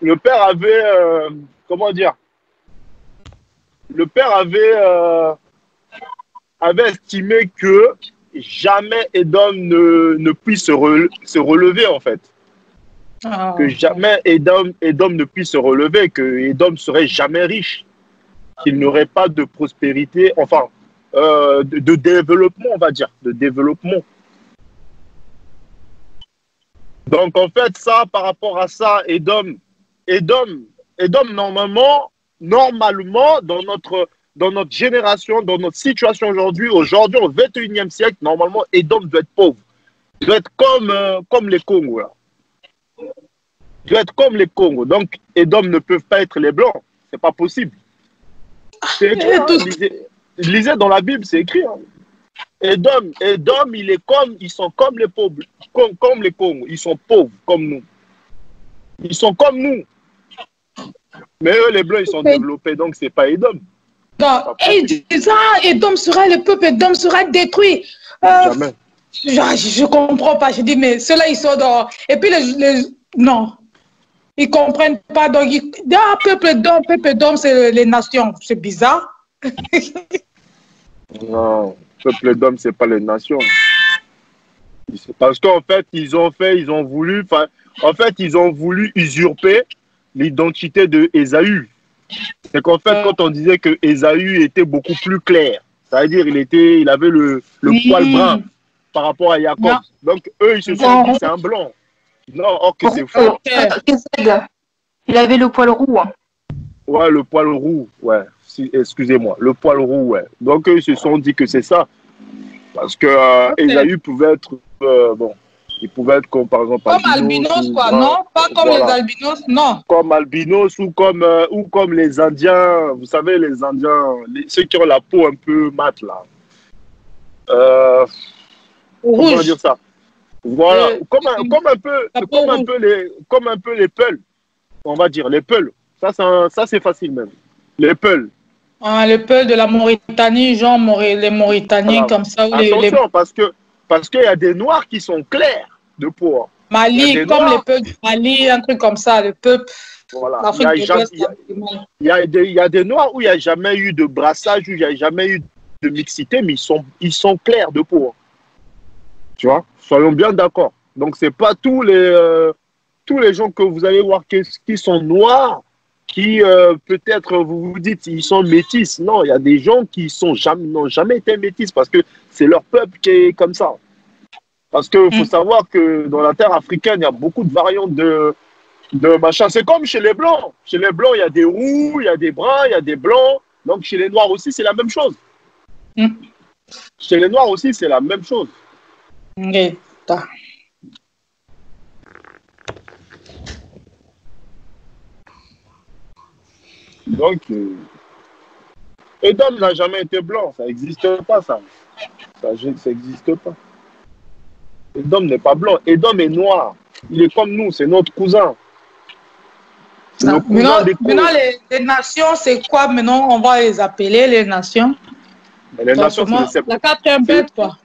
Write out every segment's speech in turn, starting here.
le père avait, comment dire, le père avait estimé que jamais Edom ne puisse se relever, en fait. Que jamais Edom ne puisse se relever, que Edom serait jamais riche, qu'il n'aurait pas de prospérité, enfin, de développement, on va dire, de développement. Donc, en fait, ça, par rapport à ça, Edom, normalement, dans notre génération, dans notre situation aujourd'hui, au 21e siècle, normalement, Edom doit être pauvre. Doit être comme les Congos, là. Doit être comme les Congos. Donc, Edom ne peuvent pas être les Blancs. C'est pas possible. C'est écrit, hein, lisez dans la Bible, c'est écrit. Hein. Edom, ils sont comme les pauvres, comme les Congos. Ils sont pauvres comme nous. Ils sont comme nous. Mais eux, les Blancs, ils sont développés, donc c'est pas Edom. Non, et ça, Edom sera le peuple, Edom sera détruit. Jamais. Je comprends pas. Je dis, mais ceux-là, ils sont dehors. Et puis, non. Ils comprennent pas. Donc, peuple d'hommes, c'est les nations. C'est bizarre. Non, peuple d'hommes, c'est pas les nations. Parce qu'en fait, ils ont voulu usurper l'identité de Ésaü. C'est qu'en fait, quand on disait que Ésaü était beaucoup plus clair, c'est-à-dire il avait le poil brun par rapport à Jacob. Non. Donc, eux, ils se sont dit, c'est un blanc. Non, or que c'est faux. Il avait le poil roux. Hein. Ouais, le poil roux, ouais. Excusez-moi, le poil roux, ouais. Donc, eux, ils se sont dit que c'est ça. Parce que Ésaü pouvait être, il pouvait être comme, par exemple, comme albinos, quoi, non? Pas comme les albinos, non. Comme albinos ou comme les Indiens, vous savez, les Indiens, ceux qui ont la peau un peu mate, là. Comment dire ça? Voilà, comme un peu les Peuls, on va dire, les Peuls. Ça c'est facile même. Les Peuls. Ah, les Peuls de la Mauritanie, genre les Mauritaniens comme ça. Attention, parce qu'il y a des Noirs qui sont clairs de peau. Mali, comme les Peuls du Mali, un truc comme ça, le peuple. Voilà. Il y a des Noirs où il n'y a jamais eu de brassage, où il n'y a jamais eu de mixité, mais ils sont clairs de peau. Tu vois, soyons bien d'accord. Donc, ce n'est pas tous les gens que vous allez voir qui sont noirs, qui peut-être vous dites ils sont métis. Non, il y a des gens qui n'ont jamais été métis parce que c'est leur peuple qui est comme ça. Parce qu'il faut savoir que dans la terre africaine, il y a beaucoup de variantes de machin. C'est comme chez les Blancs. Chez les Blancs, il y a des roux, il y a des bruns, il y a des blancs. Donc, chez les Noirs aussi, c'est la même chose. Chez les Noirs aussi, c'est la même chose. Donc, Edom n'a jamais été blanc, ça n'existe pas, ça. Ça n'existe pas. Edom n'est pas blanc, Edom est noir. Il est comme nous, c'est notre cousin. Maintenant, les nations, c'est quoi maintenant? On va les appeler les nations. Mais les nations, c'est la quatrième bête, quoi.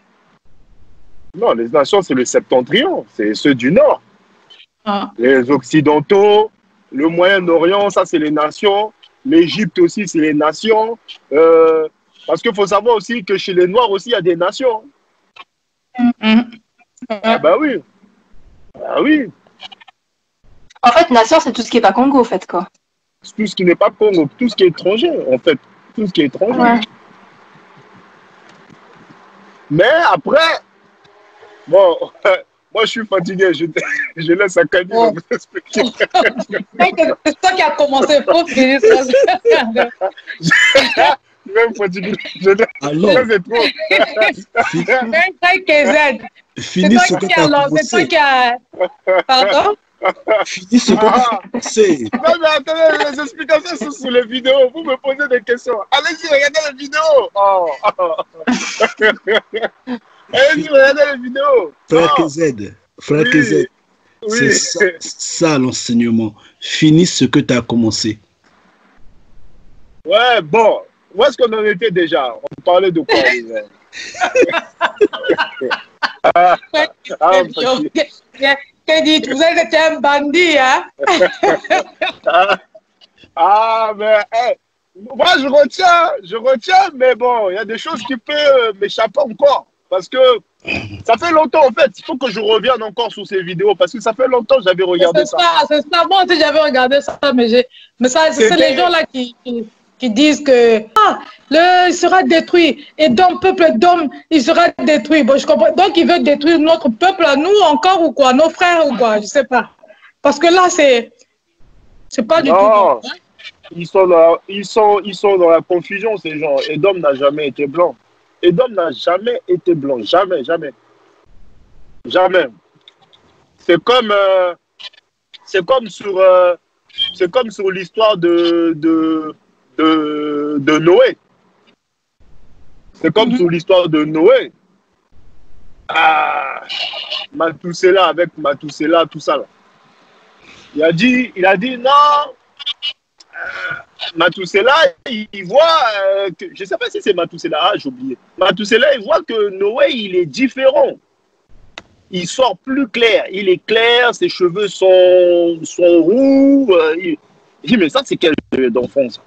Non, les nations, c'est le septentrion, c'est ceux du Nord. Ah. Les Occidentaux, le Moyen-Orient, ça, c'est les nations. L'Égypte aussi, c'est les nations. Parce qu'il faut savoir aussi que chez les Noirs aussi, il y a des nations. Ah bah oui. Ah oui. En fait, nation, c'est tout ce qui n'est pas Congo, en fait, quoi. Tout ce qui n'est pas Congo, tout ce qui est étranger, en fait. Tout ce qui est étranger. Ouais. Mais après, bon, moi, je suis fatigué. Je laisse Akani vous expliquer. C'est toi qui as commencé. Faut finir ça. Même fatigué. Alors, c'est trop. Finis ce que tu as commencé. C'est toi qui a... Pardon? Finis ce que tu as commencé. Non, mais attendez, les explications sont sur les vidéos. Vous me posez des questions. Allez-y, regardez les vidéos. Allez-y, regardez les vidéos. Frère KZ, c'est ça l'enseignement. Finis ce que tu as commencé. Ouais, bon. Où est-ce qu'on en était déjà? On parlait de quoi? Qu'est-ce dit, vous êtes un bandit, hein? Mais moi je retiens, mais bon, il y a des choses qui peuvent m'échapper encore. Parce que ça fait longtemps, en fait, il faut que je revienne encore sur ces vidéos, parce que ça fait longtemps que j'avais regardé ça. C'est ça, moi aussi j'avais regardé ça, mais ça, c'est les gens là qui disent que il sera détruit, et donc peuple d'hommes, il sera détruit. Bon, je comprends. Donc il veut détruire notre peuple à nous encore ou quoi, nos frères ou quoi, je sais pas. Parce que là, c'est pas du tout. Ils sont dans la confusion, ces gens. Edom n'a jamais été blanc. Edom n'a jamais été blanc. Jamais, jamais. Jamais. C'est comme sur l'histoire de Noé. C'est comme sur l'histoire de Noé. Matousséla avec Matousséla, tout ça là. Il a dit non. Matousséla, il voit, je ne sais pas si c'est Matousséla, j'ai oublié. Matousséla, il voit que Noé, il est différent. Il sort plus clair. Il est clair, ses cheveux sont roux. Il dit, mais ça, c'est quel d'enfant, ça?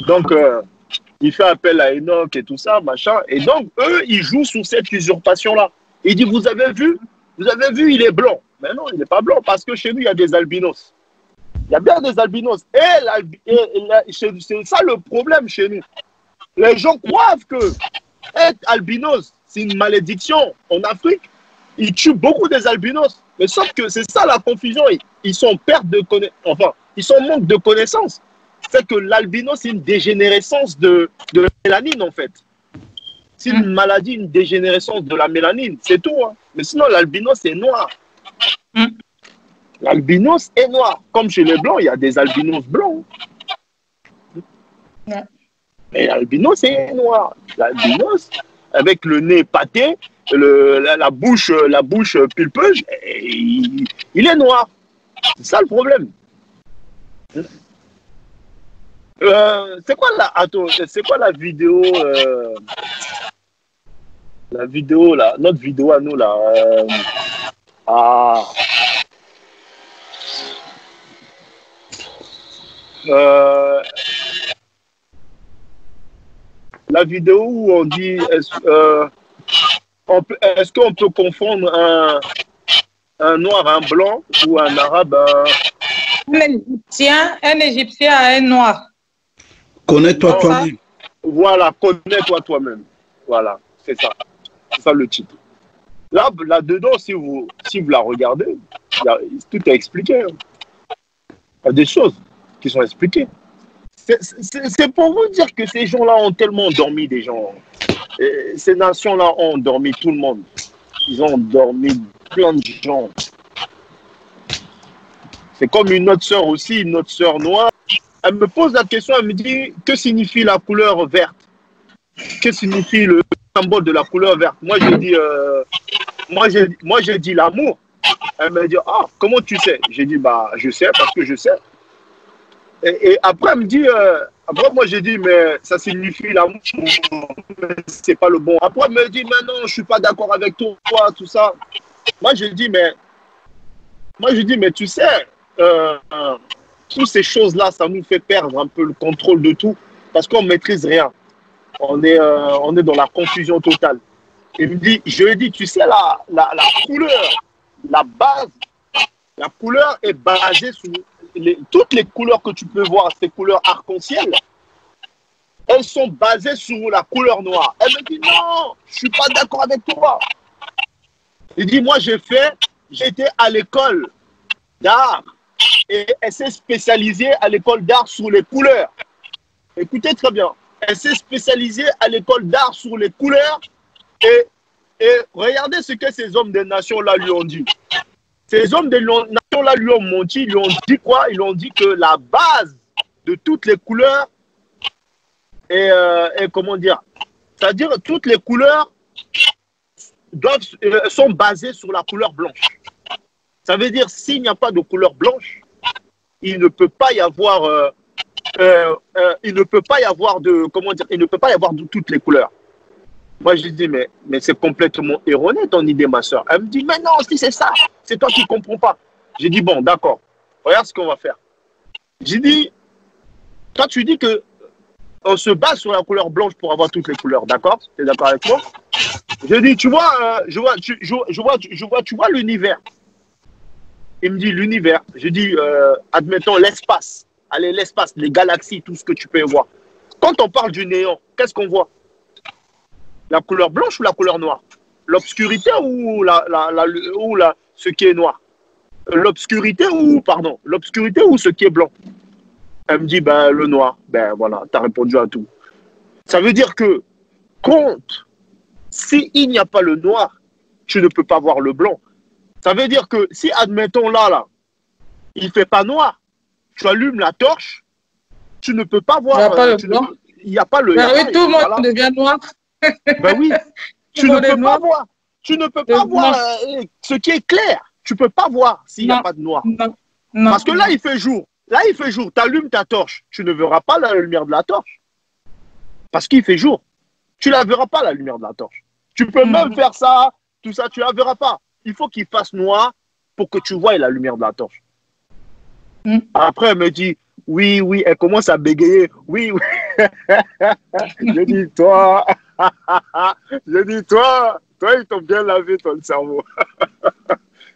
Donc, il fait appel à Enoch et tout ça, machin. Et donc, eux, ils jouent sur cette usurpation-là. Il dit, vous avez vu, il est blanc. Mais non, il n'est pas blanc, parce que chez nous, il y a des albinos. Il y a bien des albinos. C'est ça le problème chez nous. Les gens croient que être albinos, c'est une malédiction. En Afrique, ils tuent beaucoup des albinos. Mais sauf que c'est ça la confusion. Ils sont perte de connaissances. Enfin, ils sont manque de connaissances. C'est que l'albinos, c'est une dégénérescence de la mélanine, en fait. C'est une maladie, une dégénérescence de la mélanine. C'est tout. Hein. Mais sinon, l'albinos, c'est noir. L'albinos est noir. Comme chez les blancs, il y a des albinos blancs. Mais l'albinos est noir. L'albinos, avec le nez pâté, la bouche pulpeuse, il est noir. C'est ça le problème. C'est quoi la vidéo là, notre vidéo à nous là. La vidéo où on dit est-ce qu'on peut confondre un noir à un blanc ou un arabe un Égyptien à un noir. Connais-toi toi-même. Voilà, connais-toi toi-même. Voilà, c'est ça. C'est ça le titre. Là-dedans, si vous la regardez, tout est expliqué. Il y a des choses qui sont expliquées. C'est pour vous dire que ces gens-là ont tellement endormi des gens. Et ces nations-là ont endormi tout le monde. Ils ont endormi plein de gens. C'est comme une autre sœur aussi, une autre sœur noire. Elle me pose la question, elle me dit, que signifie la couleur verte? Que signifie le symbole de la couleur verte? Moi, j'ai dit l'amour. Elle me dit, comment tu sais? J'ai dit, je sais parce que je sais. Et après, elle me dit, après, moi, j'ai dit, mais ça signifie l'amour, c'est pas le bon. Après, elle me dit, mais non, je suis pas d'accord avec toi, tout ça. Moi, je dis, mais tu sais, toutes ces choses-là, ça nous fait perdre un peu le contrôle de tout parce qu'on ne maîtrise rien. On est dans la confusion totale. Et je lui ai dit, tu sais, la couleur, la base, la couleur est basée sur toutes les couleurs que tu peux voir, ces couleurs arc-en-ciel, elles sont basées sur la couleur noire. Elle me dit, non, je ne suis pas d'accord avec toi. Il dit, moi, j'étais à l'école d'art et elle s'est spécialisée à l'école d'art sur les couleurs. Écoutez très bien. Elle s'est spécialisée à l'école d'art sur les couleurs et regardez ce que ces hommes des nations-là lui ont dit. Ces hommes des nations-là lui ont menti, lui ont dit quoi? Ils lui ont dit que la base de toutes les couleurs est comment dire? C'est-à-dire toutes les couleurs sont basées sur la couleur blanche. Ça veut dire s'il n'y a pas de couleur blanche, il ne peut pas y avoir de toutes les couleurs. Moi, je lui dis, mais c'est complètement erroné ton idée, ma soeur. Elle me dit, mais non, si c'est ça, c'est toi qui ne comprends pas. J'ai dit, bon, d'accord, regarde ce qu'on va faire. J'ai dit, toi, tu dis que on se base sur la couleur blanche pour avoir toutes les couleurs, d'accord? Tu es d'accord avec moi? Je dis, tu vois, tu vois l'univers. Il me dit l'univers. Je dis, admettons l'espace. Allez, l'espace, les galaxies, tout ce que tu peux voir. Quand on parle du néant, qu'est-ce qu'on voit? La couleur blanche ou la couleur noire? L'obscurité ou ce qui est noir? L'obscurité ou ce qui est blanc? Elle me dit, ben, le noir. Ben voilà, tu as répondu à tout. Ça veut dire que, s'il n'y a pas le noir, tu ne peux pas voir le blanc. Ça veut dire que si, admettons là, il ne fait pas noir, tu allumes la torche, tu ne peux pas voir. Il n'y a pas le blanc. Oui, tout le monde devient noir. Ben oui, tu ne peux pas voir. Tu ne peux pas voir ce qui est clair. Tu ne peux pas voir s'il n'y a pas de noir. Non. Parce que là, il fait jour. Là, il fait jour. Tu allumes ta torche. Tu ne verras pas la lumière de la torche. Parce qu'il fait jour. Tu ne la verras pas, la lumière de la torche. Tu peux même faire ça, tout ça, tu ne la verras pas. Il faut qu'il fasse noir pour que tu vois la lumière de la torche. Après, elle me dit, oui, elle commence à bégayer. Oui. Je dis, toi, ils t'ont bien lavé ton cerveau.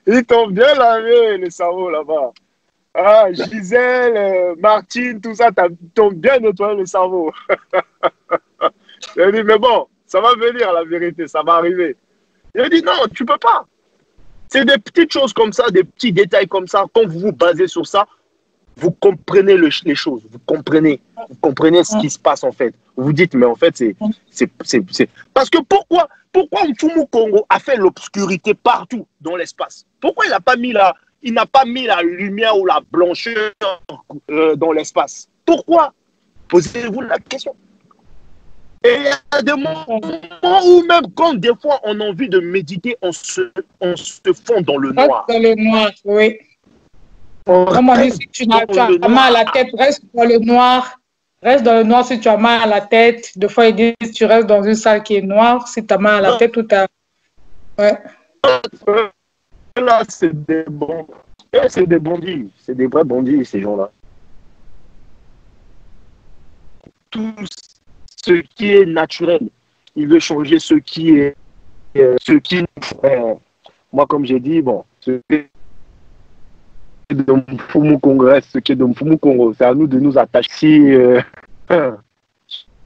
Ils t'ont bien lavé le cerveau là-bas. Ah, Gisèle, Martine, tout ça, t'ont bien nettoyé le cerveau. Je dis, mais bon, ça va venir la vérité, ça va arriver. Il dit, non, tu peux pas. C'est des petites choses comme ça, des petits détails comme ça. Quand vous vous basez sur ça, vous comprenez les choses. Vous comprenez ce qui se passe en fait. Vous dites, mais en fait, c'est... Parce que pourquoi Mfumu Congo a fait l'obscurité partout dans l'espace? Pourquoi il n'a pas mis la lumière ou la blancheur dans l'espace? Pourquoi? Posez-vous la question. Et il y a des moments où même quand des fois on a envie de méditer, on se fond dans le noir. Dans le noir, oui. Comme on dit, si tu as mal à la tête, reste dans le noir. Reste dans le noir si tu as mal à la tête. Des fois, ils disent tu restes dans une salle qui est noire si tu as mal à la tête ou tu as... Ouais. Là, c'est des bons. C'est des bandits. C'est des vrais bandits, ces gens-là. Tout ce qui est naturel. Il veut changer ce qui est... moi, comme j'ai dit, bon, ce qui est de Mfumu Congrès, ce qui est de Mfumu Congo, c'est à nous de nous attacher.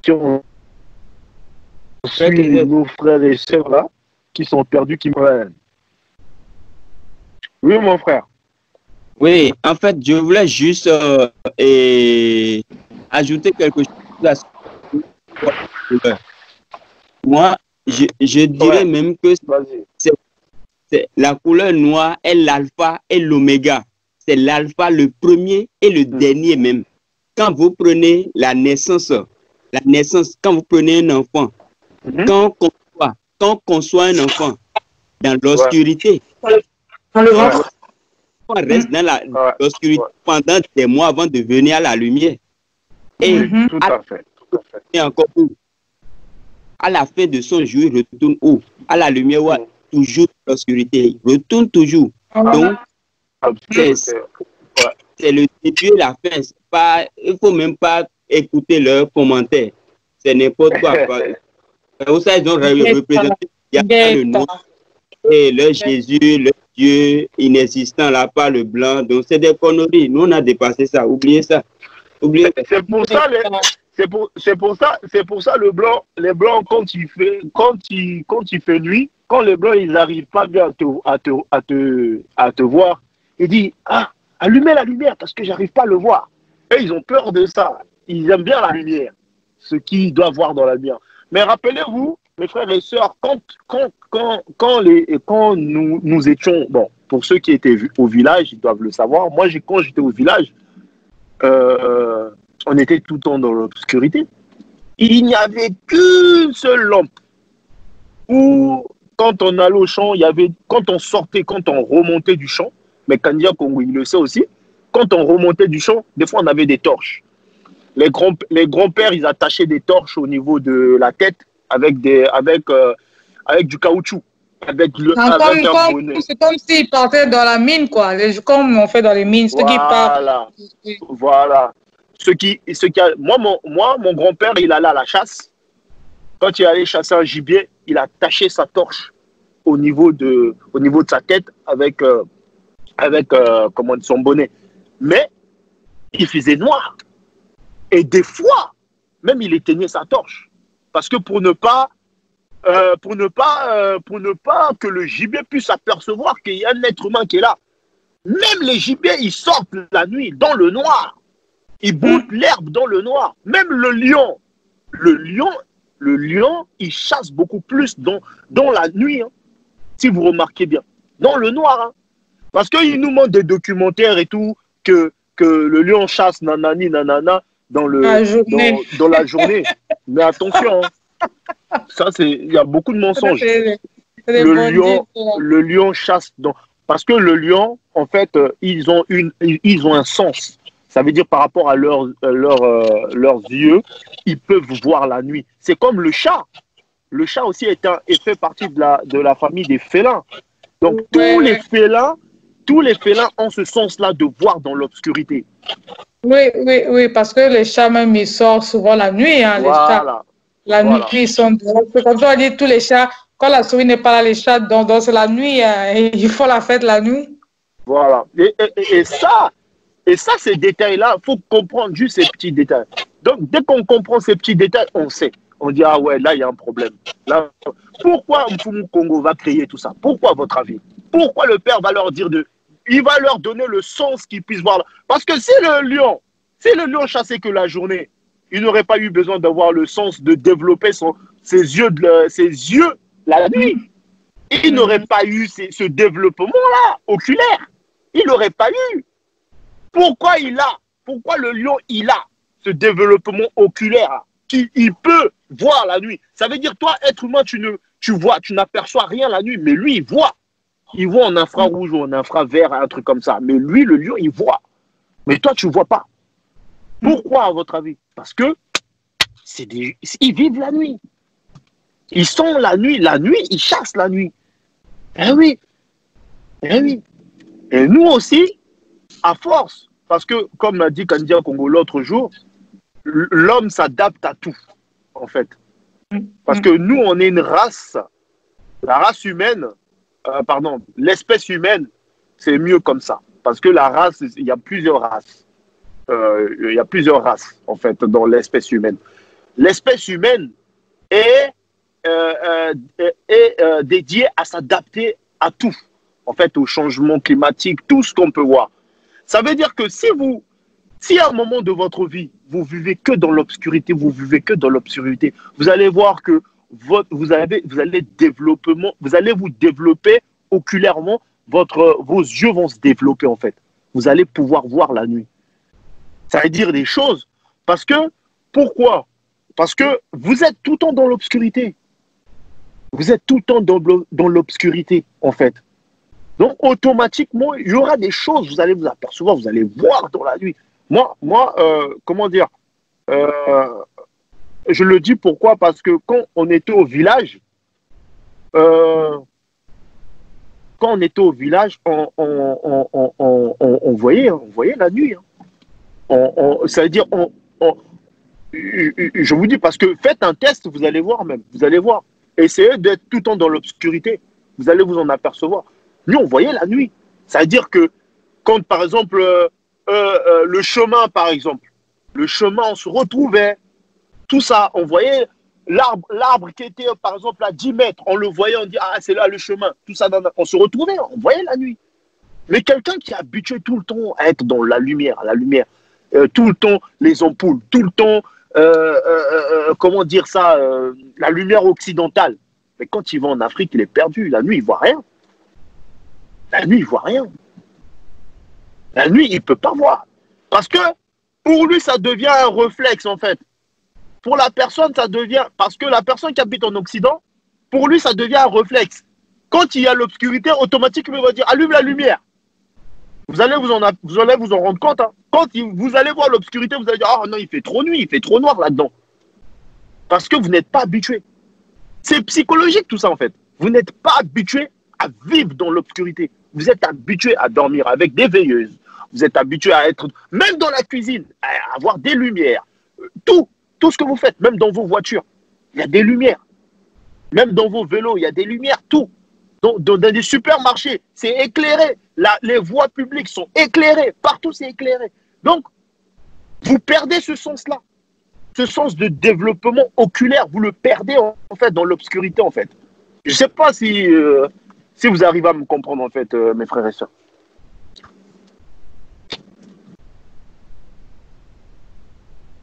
Si on suit nos frères et sœurs là, qui sont perdus, qui meurent. Oui, mon frère. Oui, en fait, je voulais juste ajouter quelque chose à ce que moi, je dirais même que c'est la couleur noire est l'alpha et l'oméga. C'est l'alpha, le premier et le dernier même. Quand vous prenez la naissance, quand vous prenez un enfant, quand on conçoit un enfant dans l'obscurité, dans le ventre, on reste dans l'obscurité pendant des mois avant de venir à la lumière. Et tout à fait. Et encore où? À la fin de son jour, il retourne où? À la lumière, toujours l'obscurité. Il retourne toujours. Donc, c'est le début et la fin. Pas, il ne faut même pas écouter leurs commentaires. C'est n'importe quoi. Pour ça, ils ont représenté le noir et le Jésus, le Dieu inexistant, là, pas le blanc. Donc, c'est des conneries. Nous, on a dépassé ça. Oubliez ça. C'est pour ça le blanc, les blancs quand il fait nuit, quand les blancs ils n'arrivent pas bien à te voir, ils disent allumez la lumière parce que j'arrive pas à le voir. Et ils ont peur de ça. Ils aiment bien la lumière, ce qu'ils doivent voir dans la lumière. Mais rappelez-vous, mes frères et sœurs, quand nous étions, bon, pour ceux qui étaient au village, ils doivent le savoir. Moi, quand j'étais au village, on était tout le temps dans l'obscurité. Il n'y avait qu'une seule lampe. Ou quand on allait au champ, quand on sortait, quand on remontait du champ, mais Kandia Congo, il le sait aussi, quand on remontait du champ, des fois on avait des torches. Les grands-pères, ils attachaient des torches au niveau de la tête avec du caoutchouc, avec un bonnet. C'est comme s'ils partaient dans la mine, quoi. Comme on fait dans les mines, ceux qui partent. Voilà. Moi, mon grand-père, il allait à la chasse. Quand il allait chasser un gibier, il a attaché sa torche au niveau de sa tête avec son bonnet. Mais il faisait noir. Et des fois, même il éteignait sa torche. Parce que pour ne pas que le gibier puisse apercevoir qu'il y a un être humain qui est là. Même les gibiers, ils sortent la nuit dans le noir. Ils broutent l'herbe dans le noir. Même le lion, il chasse beaucoup plus dans la nuit, hein, si vous remarquez bien. Dans le noir. Hein. Parce qu'il nous montre des documentaires et tout, que le lion chasse nanani nanana dans la journée. Mais attention, hein. Il y a beaucoup de mensonges. Le lion chasse parce que le lion, en fait, ils ont un sens. Ça veut dire par rapport à leurs yeux, ils peuvent voir la nuit. C'est comme le chat. Le chat aussi fait partie de la famille des félins. Donc tous les félins ont ce sens-là de voir dans l'obscurité. Oui, parce que les chats même, ils sortent souvent la nuit. Hein, les chats. La nuit, ils sont dehors. Comme on dit, tous les chats, quand la souris n'est pas là, les chats, donc c'est la nuit, et ils font la fête la nuit. Voilà. Et ça, ces détails-là, il faut comprendre juste ces petits détails. Donc, dès qu'on comprend ces petits détails, on sait. On dit, ah ouais, là, il y a un problème. Là, pourquoi Mfumu Congo va créer tout ça? Pourquoi, à votre avis? Pourquoi le père va leur dire il va leur donner le sens qu'ils puissent voir. Parce que si le lion chassait que la journée, il n'aurait pas eu besoin d'avoir le sens de développer ses yeux la nuit. Il n'aurait pas eu ce développement-là, oculaire. Il n'aurait pas eu. Pourquoi le lion, il a ce développement oculaire il peut voir la nuit. Ça veut dire, toi, être humain, tu n'aperçois rien la nuit, mais lui, il voit. Il voit en infrarouge ou en infravert, un truc comme ça. Mais lui, le lion, il voit. Mais toi, tu ne vois pas. Pourquoi, à votre avis? Parce que ils vivent la nuit. Ils sont la nuit, ils chassent la nuit. Eh oui. Et nous aussi, à force, parce que, comme l'a dit Kandia Congo l'autre jour, l'homme s'adapte à tout, en fait. Parce que nous, on est une race, la race humaine, l'espèce humaine, c'est mieux comme ça. Parce que la race, il y a plusieurs races. Il y a plusieurs races, en fait, dans l'espèce humaine. L'espèce humaine est dédiée à s'adapter à tout, en fait, au changement climatique, tout ce qu'on peut voir. Ça veut dire que si à un moment de votre vie, vous vivez que dans l'obscurité, vous allez voir que vous allez vous développer oculairement, vos yeux vont se développer, en fait. Vous allez pouvoir voir la nuit. Ça veut dire des choses. Pourquoi? Parce que vous êtes tout le temps dans l'obscurité. Vous êtes tout le temps dans l'obscurité, en fait. Donc, automatiquement, il y aura des choses, vous allez vous apercevoir, vous allez voir dans la nuit. Moi, comment dire, je le dis pourquoi? Parce que quand on était au village, on voyait la nuit. Hein. Ça veut dire, je vous dis, parce que faites un test, vous allez voir même, vous allez voir. Essayez d'être tout le temps dans l'obscurité, vous allez vous en apercevoir. Nous, on voyait la nuit. Ça veut dire que quand, par exemple, le chemin, par exemple, on se retrouvait, tout ça, on voyait l'arbre qui était, par exemple, à 10 mètres, on le voyait, on dit, ah, c'est là le chemin, tout ça, on se retrouvait, on voyait la nuit. Mais quelqu'un qui est habitué tout le temps à être dans la lumière, tout le temps, les ampoules, tout le temps, comment dire ça, la lumière occidentale. Mais quand il va en Afrique, il est perdu. La nuit, il ne voit rien. La nuit, il ne voit rien. La nuit, il ne peut pas voir. Parce que pour lui, ça devient un réflexe, en fait. Pour la personne, ça devient... Parce que la personne qui habite en Occident, pour lui, ça devient un réflexe. Quand il y a l'obscurité, automatiquement, il va dire « Allume la lumière ». Vous allez vous en rendre compte. Hein. Quand vous allez voir l'obscurité, vous allez dire « Ah non, il fait trop nuit, il fait trop noir là-dedans ». Parce que vous n'êtes pas habitué. C'est psychologique tout ça en fait. Vous n'êtes pas habitué à vivre dans l'obscurité. Vous êtes habitué à dormir avec des veilleuses. Vous êtes habitué à être, même dans la cuisine, à avoir des lumières. Tout ce que vous faites, même dans vos voitures, il y a des lumières. Même dans vos vélos, il y a des lumières, tout. Dans des supermarchés, c'est éclairé. Les voies publiques sont éclairées. Partout, c'est éclairé. Donc, vous perdez ce sens-là. Ce sens de développement oculaire, vous le perdez en fait dans l'obscurité en fait. Je ne sais pas si vous arrivez à me comprendre en fait, mes frères et sœurs.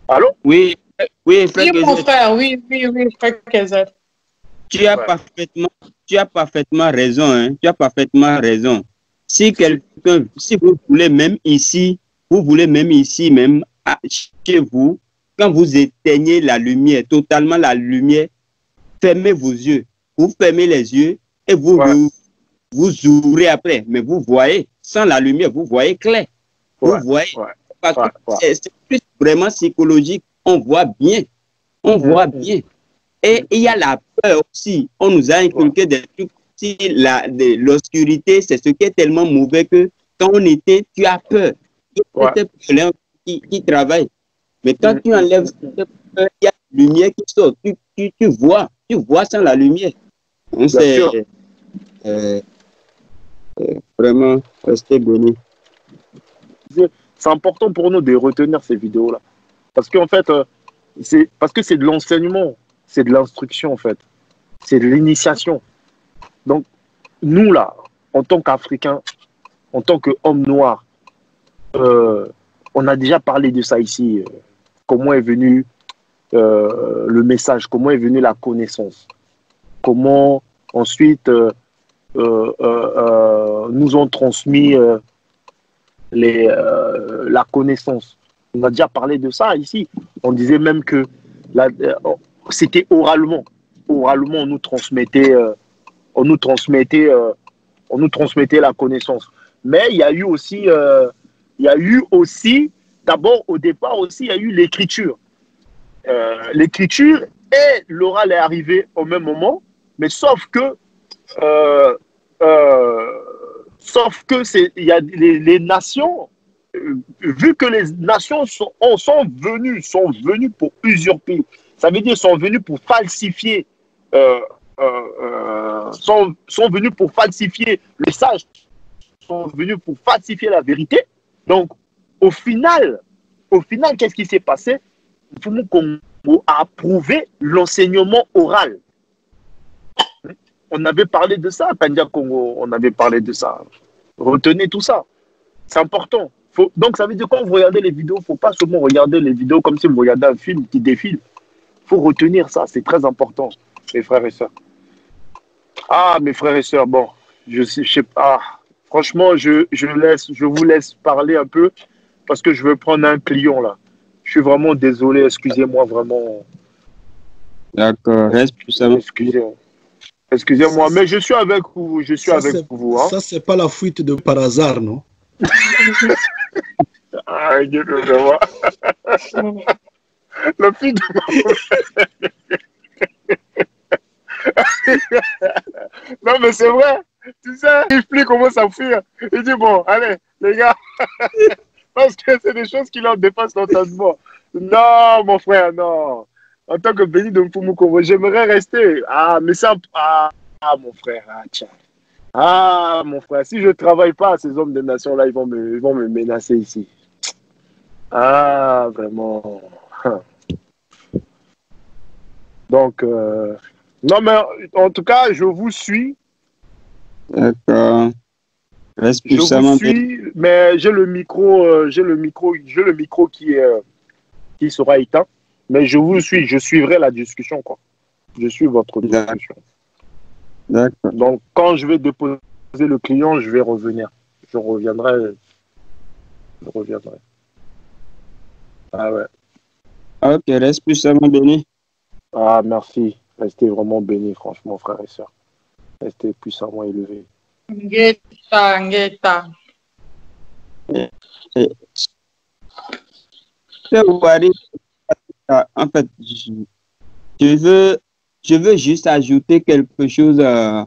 Allô? Oui, frère Oui, mon frère, oui, frère Kézet. Tu as parfaitement raison, hein. Tu as parfaitement raison. Si vous voulez même ici, même chez vous, quand vous éteignez la lumière, totalement la lumière, fermez vos yeux. Vous fermez les yeux et vous ouvrez après. Mais vous voyez, sans la lumière, vous voyez clair. Vous voyez. Parce que c'est plus vraiment psychologique. On voit bien. On voit bien. Et il y a la peur aussi. On nous a inculqué des trucs. Si l'obscurité, c'est ce qui est tellement mauvais que quand on était, tu as peur. Il y a des qui travaillent. Mais quand tu enlèves cette peur, il y a la lumière qui sort. Tu vois sans la lumière. C'est vraiment rester béni. C'est important pour nous de retenir ces vidéos-là. Parce qu'en fait, c'est de l'enseignement, c'est de l'instruction en fait. C'est de l'initiation. Donc, nous là, en tant qu'Africains, en tant qu'hommes noirs, on a déjà parlé de ça ici. Comment est venu le message, comment est venue la connaissance, comment ensuite nous ont transmis la connaissance. On a déjà parlé de ça ici. On disait même que c'était oralement. Oralement, on nous transmettait la connaissance. Mais il y a eu aussi, d'abord au départ aussi, il y a eu l'écriture. L'écriture et l'oral est arrivé au même moment, mais sauf que il y a les nations, vu que les nations sont venues pour usurper, ça veut dire sont venues pour falsifier, sont venus pour falsifier le sage, sont venus pour falsifier la vérité. Donc, au final, qu'est-ce qui s'est passé? Le Congo a approuvé l'enseignement oral. On avait parlé de ça, Kandia Congo, on avait parlé de ça. Retenez tout ça. C'est important. Donc, ça veut dire quand vous regardez les vidéos, il ne faut pas seulement regarder les vidéos comme si vous regardez un film qui défile. Il faut retenir ça, c'est très important, mes frères et sœurs. Ah, mes frères et sœurs, bon, je sais pas. Franchement, je vous laisse parler un peu parce que je veux prendre un client là. Je suis vraiment désolé, excusez-moi vraiment. D'accord, reste plus ça. Excusez-moi, mais je suis avec vous. Je suis avec vous. Hein. Ça, c'est pas la fuite de par hasard, non? Ah, Dieu le voit. La fuite de non, mais c'est vrai. Tu sais, il explique comment ça fuir. Il dit, bon, allez, les gars. Parce que c'est des choses qui leur dépassent l'entendement. Non, mon frère, non. En tant que béni de Mfumukongo, j'aimerais rester. Ah, mais ça. Ah, mon frère. Ah, tiens. Ah, mon frère. Si je ne travaille pas, ces hommes de nation-là, ils vont me menacer ici. Ah, vraiment. Donc, non, mais en tout cas, je vous suis. D'accord. Je vous suis, mais j'ai le micro qui sera éteint. Mais je vous suis, je suivrai la discussion, quoi. Je suis votre discussion. D'accord. Donc, quand je vais déposer le client, je vais revenir. Je reviendrai. Ah ouais. Ok, reste puissamment béni. Ah, merci. Restez vraiment bénis, franchement, frères et sœurs. Restez puissamment élevés. Ngeta. En fait, tu je veux juste ajouter quelque chose à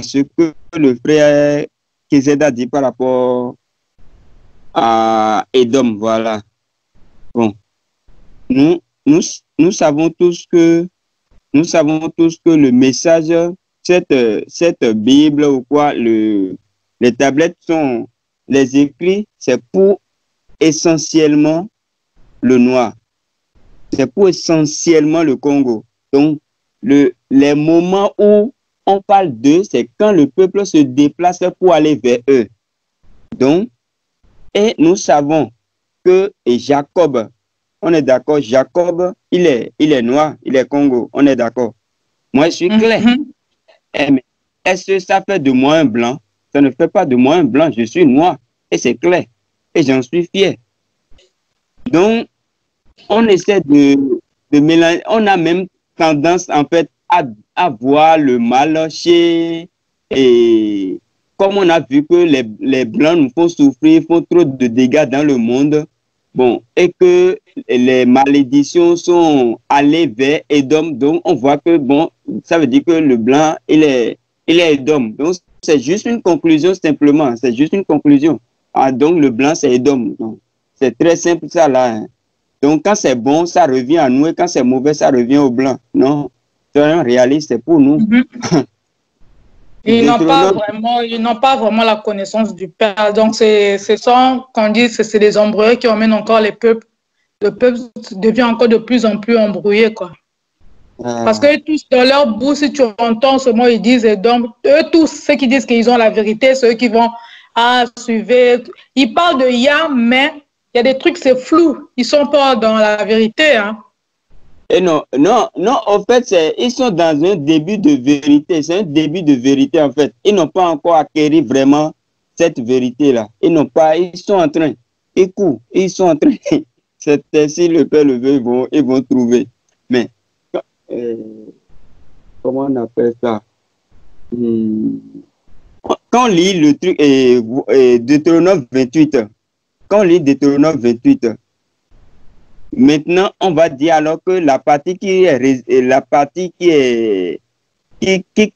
ce que le frère Kézed a dit par rapport à Edom. Voilà. Bon. Nous savons tous que le message, cette Bible ou quoi, les tablettes sont, les écrits, c'est pour essentiellement le Noir. C'est pour essentiellement le Congo. Donc, les moments où on parle d'eux, c'est quand le peuple se déplace pour aller vers eux. Donc, et nous savons que Jacob, on est d'accord, Jacob, il est noir, il est Congo, on est d'accord. Moi, je suis clair. Est-ce que ça fait de moi un blanc? Ça ne fait pas de moi un blanc, je suis noir. Et c'est clair. Et j'en suis fier. Donc, on essaie de mélanger. On a même tendance, en fait, à voir le mal chez... Et comme on a vu que les blancs nous font souffrir, font trop de dégâts dans le monde, bon, et que les malédictions sont allées vers Edom, donc on voit que, bon, ça veut dire que le blanc, il est Edom. Donc, c'est juste une conclusion simplement, c'est juste une conclusion. Ah, donc, le blanc, c'est Edom. C'est très simple, ça, là. Hein. Donc, quand c'est bon, ça revient à nous, et quand c'est mauvais, ça revient au blanc. Non, c'est un réaliste, c'est pour nous. Ils n'ont pas vraiment la connaissance du Père. Donc, c'est les embrouilles qui emmènent encore les peuples. Le peuple devient encore de plus en plus embrouillé, quoi. Parce que tous, dans leur bouche, si tu entends ce mot, ils disent, donc, eux tous, ceux qui disent qu'ils ont la vérité, ceux qui vont suivre. Ils parlent de Yah, mais il y a des trucs, c'est flou. Ils ne sont pas dans la vérité, hein. Et non, en fait, ils sont dans un début de vérité. C'est un début de vérité, en fait. Ils n'ont pas encore acquis vraiment cette vérité-là. Ils sont en train, ils courent, ils sont en train. Si le Père le veut, ils vont trouver. Mais, comment on appelle ça? Quand on lit le truc, Deutéronome 28, quand on lit Deutéronome 28, maintenant, on va dire alors que la partie qui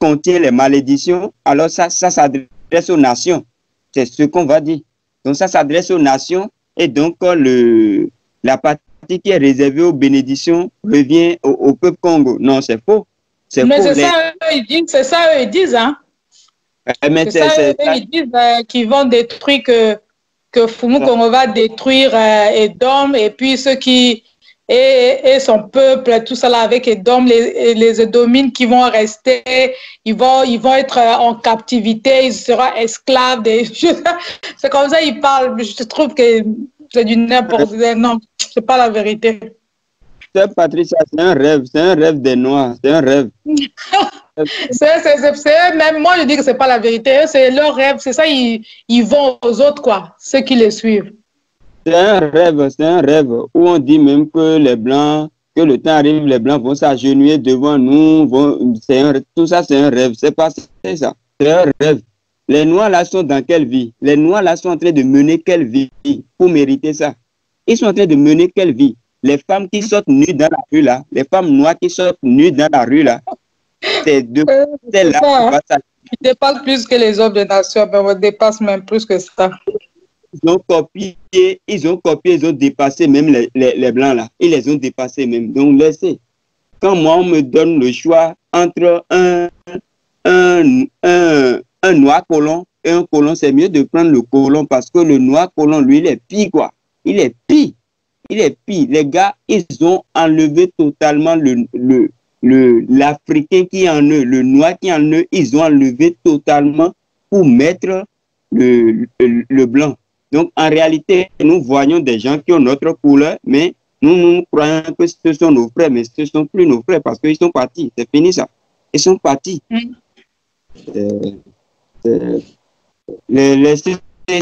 contient les malédictions, alors ça s'adresse aux nations. C'est ce qu'on va dire. Donc, ça s'adresse aux nations et donc la partie qui est réservée aux bénédictions revient au peuple Congo. Non, c'est faux. Mais c'est ça, eux, ils disent, hein. Mais c'est ça, eux, ils disent qu'ils vont détruire que Fumu Congo va détruire Edom et puis ceux qui et son peuple, tout ça là avec Edom, les Édomines qui vont rester, ils vont être en captivité, ils seront esclaves. C'est comme ça ils parlent. Je trouve que c'est du n'importe quoi. Non, c'est pas la vérité. Patricia, c'est un rêve des Noirs, c'est un rêve. Même moi je dis que c'est pas la vérité, c'est leur rêve, c'est ça, ils vont aux autres, quoi, ceux qui les suivent. C'est un rêve où on dit même que les Blancs, que le temps arrive, les Blancs vont s'agenouiller devant nous, tout ça c'est un rêve, c'est pas ça, c'est un rêve. Les Noirs là sont dans quelle vie? Les Noirs là sont en train de mener quelle vie pour mériter ça? Ils sont en train de mener quelle vie? Les femmes qui sortent nues dans la rue là, les femmes noires qui sortent nues dans la rue là, c'est là. Ils dépassent plus que les hommes de nation, mais on dépasse même plus que ça. Ils ont copié, ils ont dépassé même les Blancs là. Ils les ont dépassés même. Donc laissez. Quand moi on me donne le choix entre un noir colon et un colon, c'est mieux de prendre le colon parce que le noir colon, lui, il est pire, quoi. Il est pire. Les gars, ils ont enlevé totalement l'Africain qui est en eux, le noir qui est en eux, ils ont enlevé totalement pour mettre le blanc. Donc, en réalité, nous voyons des gens qui ont notre couleur, mais nous croyons que ce sont nos frères, mais ce ne sont plus nos frères parce qu'ils sont partis. C'est fini ça. Ils sont partis.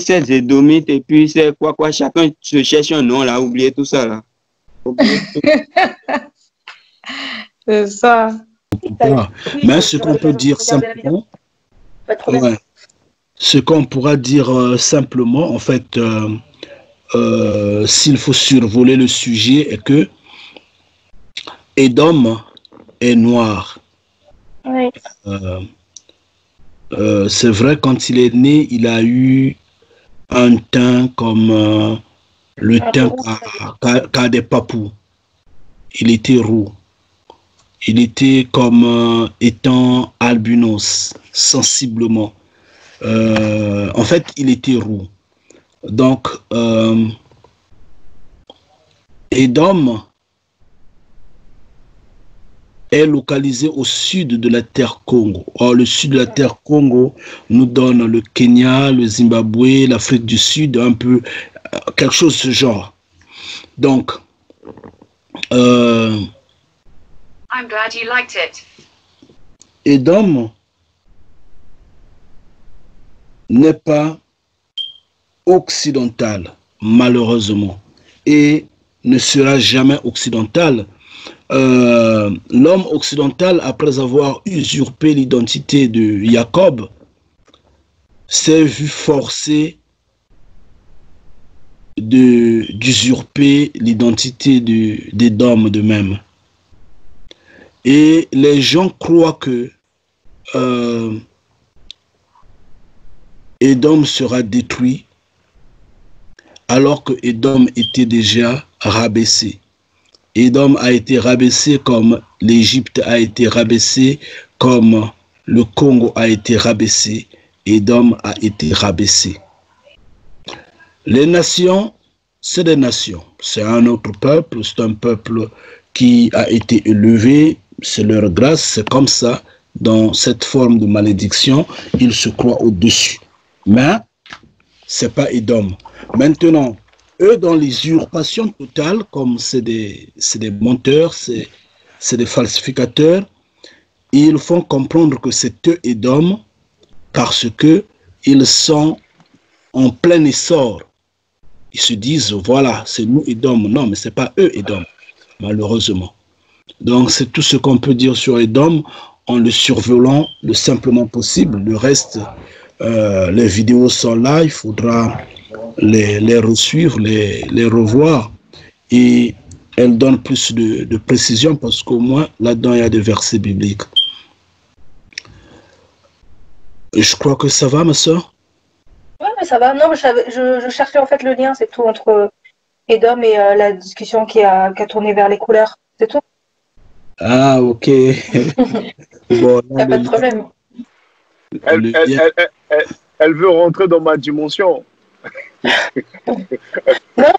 C'est Édomites et puis c'est quoi, chacun se cherche un nom là, oubliez tout ça là. C'est ça. Mais ce qu'on peut dire simplement, ce qu'on pourra dire simplement, en fait, s'il faut survoler le sujet, est que Edom est noir Oui. C'est vrai, quand il est né, il a eu un teint comme le teint qu'a des papous. Il était roux. Il était comme étant albinos, sensiblement. En fait, il était roux. Donc, Édom est localisé au sud de la terre Congo. Or, le sud de la terre Congo nous donne le Kenya, le Zimbabwe, l'Afrique du Sud, un peu quelque chose de ce genre. Donc, I'm glad you liked it. Édom n'est pas occidental, malheureusement, et ne sera jamais occidental. L'homme occidental, après avoir usurpé l'identité de Jacob, s'est vu forcé d'usurper l'identité d'Édom de même. Et les gens croient que Édom sera détruit alors que Édom était déjà rabaissé. Édom a été rabaissé comme l'Égypte a été rabaissée, comme le Congo a été rabaissé. Édom a été rabaissé. Les nations, c'est des nations. C'est un autre peuple, c'est un peuple qui a été élevé, c'est leur grâce, c'est comme ça. Dans cette forme de malédiction, ils se croient au-dessus. Mais c'est pas Édom. Maintenant, eux, dans l'usurpation totale, comme c'est des menteurs, c'est des falsificateurs, ils font comprendre que c'est eux Édom parce que ils sont en plein essor. Ils se disent, voilà, c'est nous Édom. Non, mais c'est pas eux Édom, malheureusement. Donc, c'est tout ce qu'on peut dire sur Édom en le survolant le simplement possible. Le reste, les vidéos sont là, il faudra les resuivre, les revoir. Et elles donnent plus de précision parce qu'au moins, là-dedans, il y a des versets bibliques. Je crois que ça va, ma soeur? Oui, mais ça va. Non, je cherchais en fait le lien, c'est tout, entre Édom et la discussion qui a tourné vers les couleurs. C'est tout. Ah, ok. Bon, il n'y a pas de problème. Elle veut rentrer dans ma dimension. Non,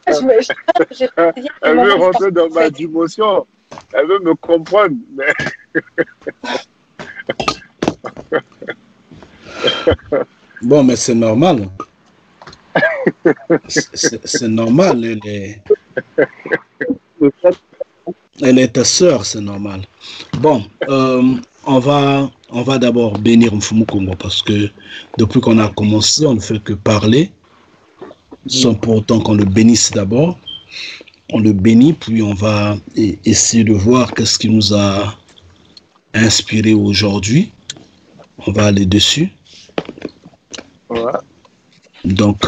elle veut rentrer dans ma dimension. Elle veut me comprendre. Mais... Bon, mais c'est normal. C'est normal. Elle est ta sœur, c'est normal. Bon, on va d'abord bénir Mfumu Congo parce que depuis qu'on a commencé, on ne fait que parler, sans pour autant qu'on le bénisse d'abord. On le bénit, puis on va essayer de voir qu'est-ce qui nous a inspiré aujourd'hui. On va aller dessus. Ouais. Donc,